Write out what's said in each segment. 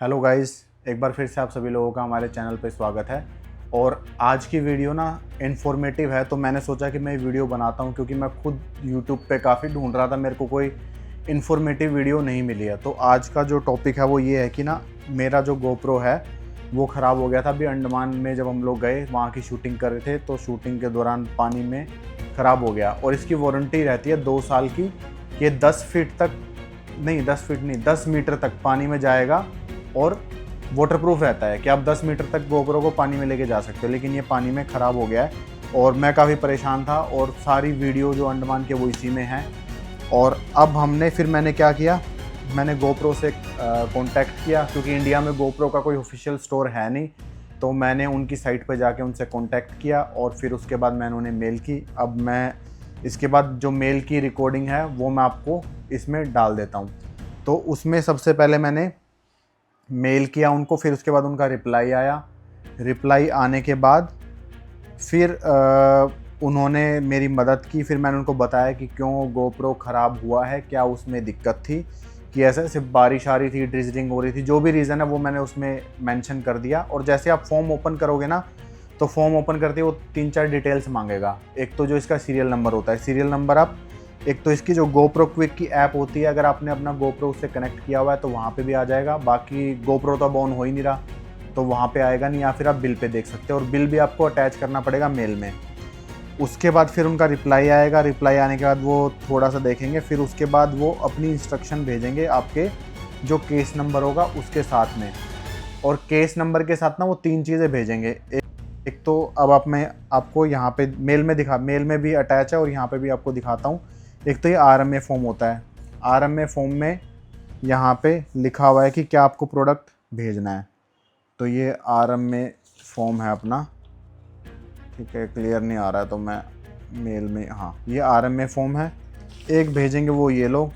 Hello guys, एक बार फिर से आप सभी लोगों का हमारे चैनल पे स्वागत है। और आज की वीडियो ना इन्फॉर्मेटिव है, तो मैंने सोचा कि मैं वीडियो बनाता हूँ क्योंकि मैं खुद यूट्यूब पे काफ़ी ढूंढ रहा था, मेरे को कोई इन्फॉर्मेटिव वीडियो नहीं मिली है। तो आज का जो टॉपिक है वो ये है कि ना मेरा जो गोप्रो है वो ख़राब हो गया था। अभी अंडमान में जब हम लोग गए, वहाँ की शूटिंग कर रहे थे, तो शूटिंग के दौरान पानी में ख़राब हो गया। और इसकी वारंटी रहती है 2 साल की कि 10 फीट तक नहीं, 10 फीट नहीं, 10 मीटर तक पानी में जाएगा और वाटरप्रूफ रहता है कि आप 10 मीटर तक गोप्रो को पानी में लेके जा सकते हो। लेकिन ये पानी में ख़राब हो गया है और मैं काफ़ी परेशान था, और सारी वीडियो जो अंडमान के वो इसी में है। और अब मैंने क्या किया, मैंने गोप्रो से कांटेक्ट किया, क्योंकि इंडिया में गोप्रो का कोई ऑफिशियल स्टोर है नहीं। तो मैंने उनकी साइट पे जाके उनसे कांटेक्ट किया और फिर उसके बाद मैंने उन्हें मेल की। अब मैं इसके बाद जो मेल की रिकॉर्डिंग है वो मैं आपको इसमें डाल देता हूँ। तो उसमें सबसे पहले मैंने मेल किया उनको, फिर उसके बाद उनका रिप्लाई आया। रिप्लाई आने के बाद फिर उन्होंने मेरी मदद की। फिर मैंने उनको बताया कि क्यों गोप्रो ख़राब हुआ है, क्या उसमें दिक्कत थी, कि ऐसे सिर्फ बारिश आ रही थी, ड्रिजलिंग हो रही थी, जो भी रीज़न है वो मैंने उसमें मेंशन कर दिया। और जैसे आप फॉर्म ओपन करोगे ना, तो फॉर्म ओपन करते ही वो 3-4 डिटेल्स मांगेगा। एक तो जो इसका सीरियल नंबर होता है, सीरियल नंबर आप, एक तो इसकी जो गोप्रो क्विक की ऐप होती है, अगर आपने अपना गोप्रो उससे कनेक्ट किया हुआ है तो वहाँ पे भी आ जाएगा। बाकी गोप्रो तो अब ऑन हो ही नहीं रहा, तो वहाँ पे आएगा नहीं, या फिर आप बिल पे देख सकते हो, और बिल भी आपको अटैच करना पड़ेगा मेल में। उसके बाद फिर उनका रिप्लाई आएगा। रिप्लाई आने के बाद वो थोड़ा सा देखेंगे, फिर उसके बाद वो अपनी इंस्ट्रक्शन भेजेंगे आपके जो केस नंबर होगा उसके साथ में। और केस नंबर के साथ ना वो 3 चीज़ें भेजेंगे। एक तो अब मैं आपको यहाँ पे मेल में भी अटैच है और यहाँ पे भी आपको दिखाता हूँ। एक तो ये आरएमए फॉर्म होता है। आरएमए फॉर्म में यहाँ पे लिखा हुआ है कि क्या आपको प्रोडक्ट भेजना है। तो ये आरएमए फॉर्म है अपना, ठीक है। क्लियर नहीं आ रहा है तो मैं मेल में, हाँ, ये आरएमए फॉर्म है। एक भेजेंगे वो ये लोग,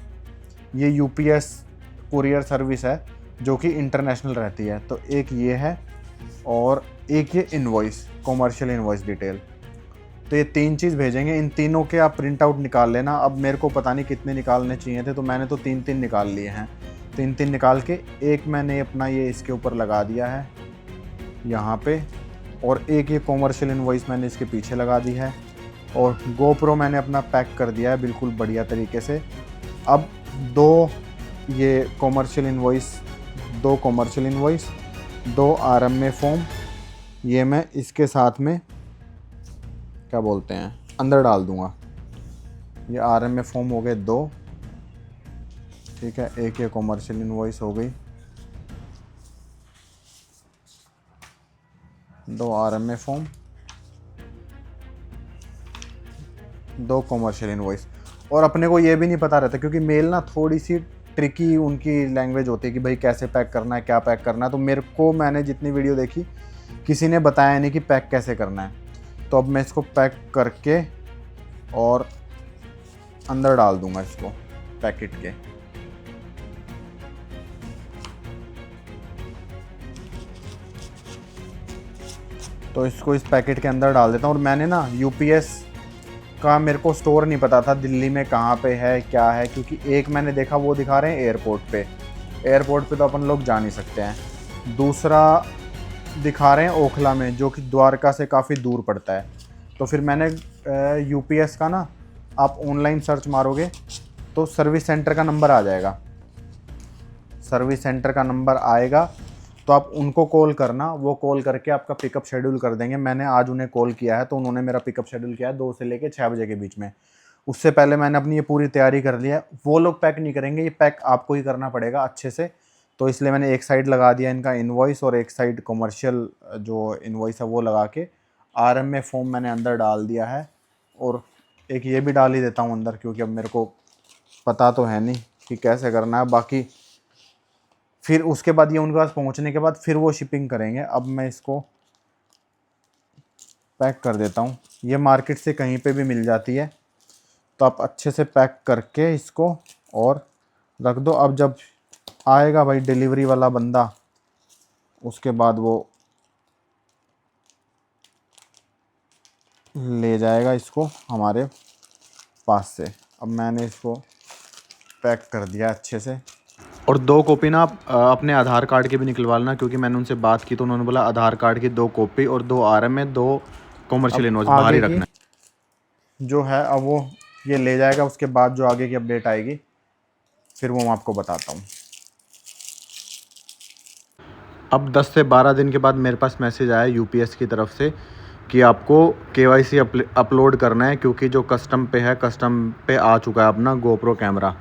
ये यूपीएस कुरियर सर्विस है जो कि इंटरनेशनल रहती है, तो एक ये है। और एक ये इनवॉइस, कॉमर्शियल इनवॉइस डिटेल। तो ये 3 चीज़ भेजेंगे। इन तीनों के आप प्रिंट आउट निकाल लेना। अब मेरे को पता नहीं कितने निकालने चाहिए थे, तो मैंने तो 3-3 निकाल लिए हैं। 3-3 निकाल के एक मैंने अपना ये इसके ऊपर लगा दिया है यहाँ पे, और एक ये कॉमर्शियल इनवॉइस मैंने इसके पीछे लगा दी है। और गोप्रो मैंने अपना पैक कर दिया है बिल्कुल बढ़िया तरीके से। अब ये commercial invoice, 2 commercial invoice, 2 RMA form, ये मैं इसके साथ में क्या बोलते हैं अंदर डाल दूंगा। ये आरएमए फॉर्म हो गए 2, ठीक है। एक ये कॉमर्शियल इनवॉइस हो गई, 2 आरएमए फॉर्म, 2 कॉमर्शियल इनवॉइस। और अपने को ये भी नहीं पता रहता, क्योंकि मेल ना थोड़ी सी ट्रिकी उनकी लैंग्वेज होती है कि भाई कैसे पैक करना है, क्या पैक करना है। तो मैंने जितनी वीडियो देखी, किसी ने बताया नहीं कि पैक कैसे करना है। तो अब मैं इसको पैक करके और अंदर डाल दूंगा इसको पैकेट के। तो इसको इस पैकेट के अंदर डाल देता हूँ। और मैंने ना यूपीएस का मेरे को स्टोर नहीं पता था दिल्ली में कहाँ पे है, क्या है, क्योंकि एक मैंने देखा वो दिखा रहे हैं एयरपोर्ट पे। एयरपोर्ट पे तो अपन लोग जा नहीं सकते हैं। दूसरा दिखा रहे हैं ओखला में, जो कि द्वारका से काफ़ी दूर पड़ता है। तो फिर मैंने यूपीएस का ना, आप ऑनलाइन सर्च मारोगे तो सर्विस सेंटर का नंबर आ जाएगा। सर्विस सेंटर का नंबर आएगा तो आप उनको कॉल करना, वो कॉल करके आपका पिकअप शेड्यूल कर देंगे। मैंने आज उन्हें कॉल किया है, तो उन्होंने मेरा पिकअप शेड्यूल किया है 2 से लेकर 6 बजे के बीच में। उससे पहले मैंने अपनी ये पूरी तैयारी कर ली है। वो लोग पैक नहीं करेंगे, ये पैक आपको ही करना पड़ेगा अच्छे से। तो इसलिए मैंने एक साइड लगा दिया इनका इनवॉइस, और एक साइड कमर्शियल जो इनवॉइस है वो लगा के आरएमए फॉर्म मैंने अंदर डाल दिया है। और एक ये भी डाल ही देता हूँ अंदर, क्योंकि अब मेरे को पता तो है नहीं कि कैसे करना है। बाकी फिर उसके बाद ये उनके पास पहुंचने के बाद फिर वो शिपिंग करेंगे। अब मैं इसको पैक कर देता हूँ। ये मार्केट से कहीं पे भी मिल जाती है, तो आप अच्छे से पैक करके इसको और रख दो। अब जब आएगा भाई डिलीवरी वाला बंदा, उसके बाद वो ले जाएगा इसको हमारे पास से। अब मैंने इसको पैक कर दिया अच्छे से। और 2 कॉपी ना आप अपने आधार कार्ड की भी निकलवा लेना, क्योंकि मैंने उनसे बात की तो उन्होंने बोला आधार कार्ड की 2 कॉपी और 2 आरएम है, 2 कॉमर्शियल अब इनवॉइस बाहर ही आगे की रखना जो है, अब वो ये ले जाएगा, उसके बाद जो आगे की अपडेट आएगी फिर वो मैं आपको बताता हूँ। अब 10 से 12 दिन के बाद मेरे पास मैसेज आया यूपीएस की तरफ से कि आपको केवाईसी अपलोड करना है, क्योंकि जो कस्टम पे है, कस्टम पे आ चुका है अपना गोप्रो कैमरा।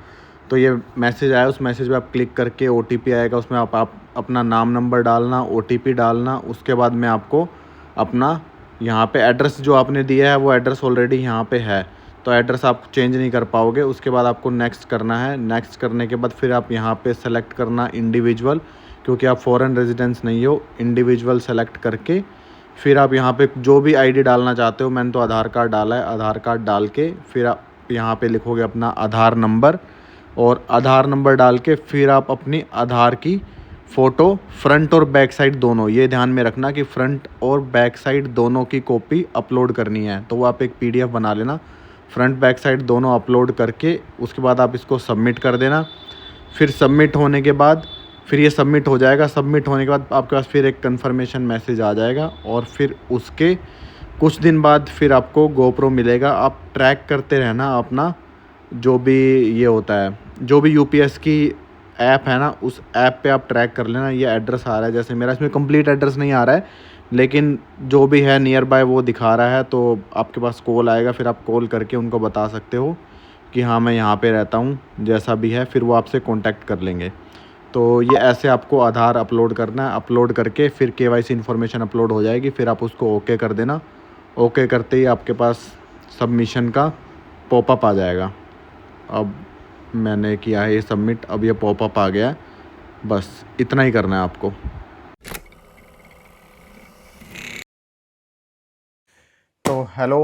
तो ये मैसेज आया, उस मैसेज पे आप क्लिक करके ओटीपी आएगा, उसमें आप अपना नाम नंबर डालना, ओटीपी डालना। उसके बाद में आपको अपना यहाँ पे एड्रेस जो आपने दिया है वो एड्रेस ऑलरेडी यहाँ पे है, तो एड्रेस आप चेंज नहीं कर पाओगे। उसके बाद आपको नेक्स्ट करना है। नेक्स्ट करने के बाद फिर आप यहाँ पे सेलेक्ट करना इंडिविजुअल, क्योंकि आप फॉरेन रेजिडेंस नहीं हो। इंडिविजुअल सेलेक्ट करके फिर आप यहाँ पे जो भी आईडी डालना चाहते हो, मैंने तो आधार कार्ड डाला है, आधार कार्ड डाल के फिर आप यहाँ पे लिखोगे अपना आधार नंबर, और आधार नंबर डाल के फिर आप अपनी आधार की फ़ोटो फ्रंट और बैक साइड दोनों, ये ध्यान में रखना कि फ्रंट और बैक साइड दोनों की कॉपी अपलोड करनी है। तो वो आप एक पीडीएफ बना लेना, फ्रंट बैक साइड दोनों अपलोड करके उसके बाद आप इसको सबमिट कर देना। फिर सबमिट होने के बाद फिर ये सबमिट हो जाएगा। सबमिट होने के बाद आपके पास फिर एक कंफर्मेशन मैसेज आ जाएगा, और फिर उसके कुछ दिन बाद फिर आपको गोप्रो मिलेगा। आप ट्रैक करते रहना अपना जो भी ये होता है, जो भी यूपीएस की ऐप है ना, उस ऐप पे आप ट्रैक कर लेना। ये एड्रेस आ रहा है, जैसे मेरा इसमें कंप्लीट एड्रेस नहीं आ रहा है, लेकिन जो भी है नियर बाय वो दिखा रहा है। तो आपके पास कॉल आएगा, फिर आप कॉल करके उनको बता सकते हो कि हाँ मैं यहाँ पे रहता हूँ, जैसा भी है, फिर वो आपसे कांटेक्ट कर लेंगे। तो ये ऐसे आपको आधार अपलोड करना है। अपलोड करके फिर केवाईसी इन्फॉर्मेशन अपलोड हो जाएगी, फिर आप उसको ओके कर देना। ओके करते ही आपके पास सबमिशन का पॉपअप आ जाएगा। अब मैंने किया है ये सबमिट, अब ये पॉपअप आ गया है। बस इतना ही करना है आपको। तो हेलो,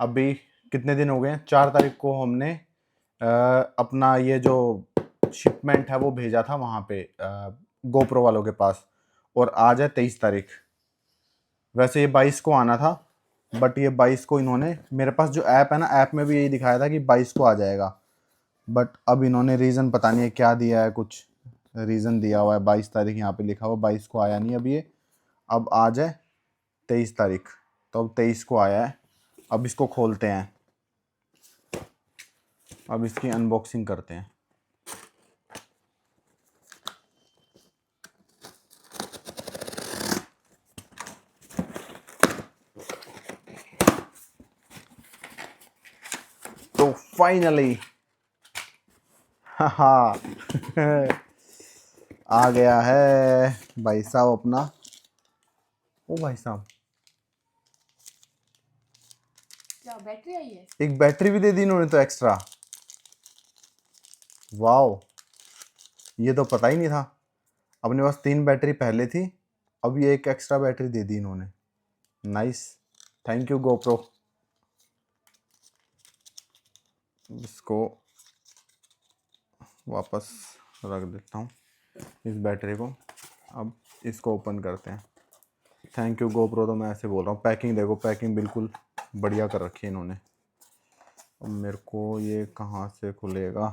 अभी कितने दिन हो गए हैं, 4 तारीख को हमने अपना ये जो शिपमेंट है वो भेजा था वहाँ पे गोप्रो वालों के पास, और आज है 23 तारीख। वैसे ये 22 को आना था, बट ये 22 को इन्होंने, मेरे पास जो ऐप है ना, ऐप में भी यही दिखाया था कि 22 को आ जाएगा, बट अब इन्होंने रीज़न पता नहीं है क्या दिया है, कुछ रीज़न दिया हुआ है। 22 तारीख यहाँ पे लिखा हुआ, 22 को आया नहीं अब ये। अब आज है 23 तारीख, तो अब 23 को आया है। अब इसको खोलते हैं, अब इसकी अनबॉक्सिंग करते हैं। तो फाइनली हाँ आ गया है भाई साहब अपना। ओ भाई साहब, क्या बैटरी आई है? एक बैटरी भी दे दी इन्होंने तो एक्स्ट्रा। वाओ, ये तो पता ही नहीं था। अपने पास 3 बैटरी पहले थी, अब ये एक एक्स्ट्रा बैटरी दे दी इन्होंने। Nice, thank you GoPro. इसको वापस रख देता हूँ, इस बैटरी को। अब इसको ओपन करते हैं। थैंक यू गोप्रो, तो मैं ऐसे बोल रहा हूँ। पैकिंग देखो, पैकिंग बिल्कुल बढ़िया कर रखी है इन्होंने। अब मेरे को ये कहाँ से खुलेगा?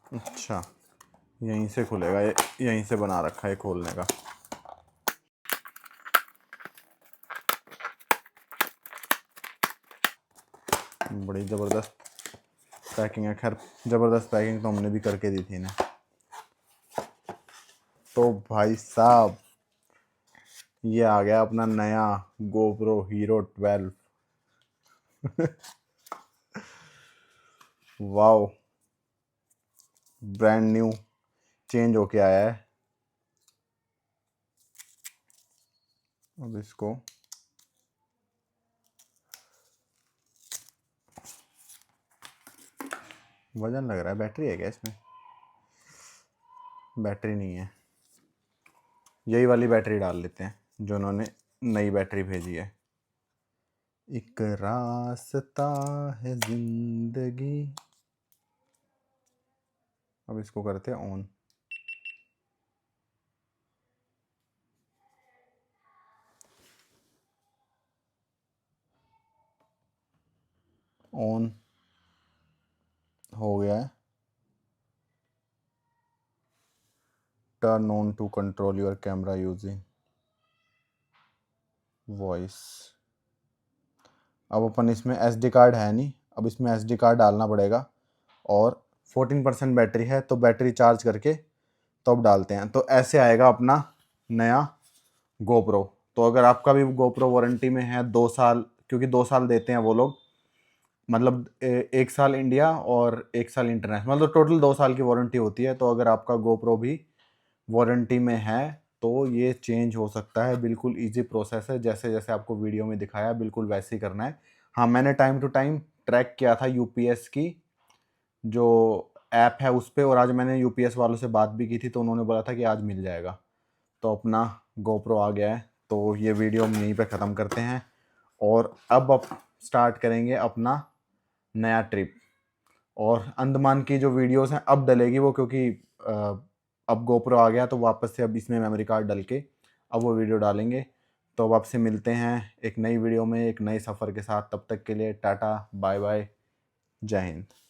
अच्छा, यहीं से खुलेगा ये, यहीं से बना रखा है खोलने का। बड़ी ज़बरदस्त पैकिंग है। खैर, ज़बरदस्त पैकिंग तो हमने भी करके दी थी इन्हें। तो भाई साहब, ये आ गया अपना नया GoPro hero 12। Wow, brand new change होके आया है। अब इसको वजन लग रहा है। बैटरी है क्या इसमें? बैटरी नहीं है, यही वाली बैटरी डाल लेते हैं जो उन्होंने नई बैटरी भेजी है। एक रास्ता है जिंदगी। अब इसको करते हैं ऑन। ऑन हो गया है। Turn on to control your camera using voice. अब अपन इसमें SD कार्ड है नहीं, अब इसमें SD कार्ड डालना पड़ेगा और 14% बैटरी है, तो बैटरी चार्ज करके तो अब डालते हैं। तो ऐसे आएगा अपना नया GoPro। तो अगर आपका भी GoPro वारंटी में है 2 साल, क्योंकि 2 साल देते हैं वो लोग, मतलब 1 साल इंडिया और 1 साल इंटरनेशनल, मतलब टोटल 2 साल की वारंटी होती है। तो अगर आपका GoPro भी वारंटी में है तो ये चेंज हो सकता है। बिल्कुल इजी प्रोसेस है, जैसे जैसे आपको वीडियो में दिखाया बिल्कुल वैसे ही करना है। हाँ, मैंने टाइम टू टाइम ट्रैक किया था यूपीएस की जो ऐप है उस पर, और आज मैंने यूपीएस वालों से बात भी की थी, तो उन्होंने बोला था कि आज मिल जाएगा। तो अपना GoPro आ गया है। तो ये वीडियो हम यहीं पे ख़त्म करते हैं और अब स्टार्ट करेंगे अपना नया ट्रिप। और अंडमान की जो वीडियोस हैं अब डलेगी वो, क्योंकि अब GoPro आ गया तो वापस से अब इसमें मेमोरी कार्ड डल के अब वो वीडियो डालेंगे। तो अब आपसे मिलते हैं एक नई वीडियो में एक नए सफ़र के साथ। तब तक के लिए टाटा बाय बाय, जय हिंद।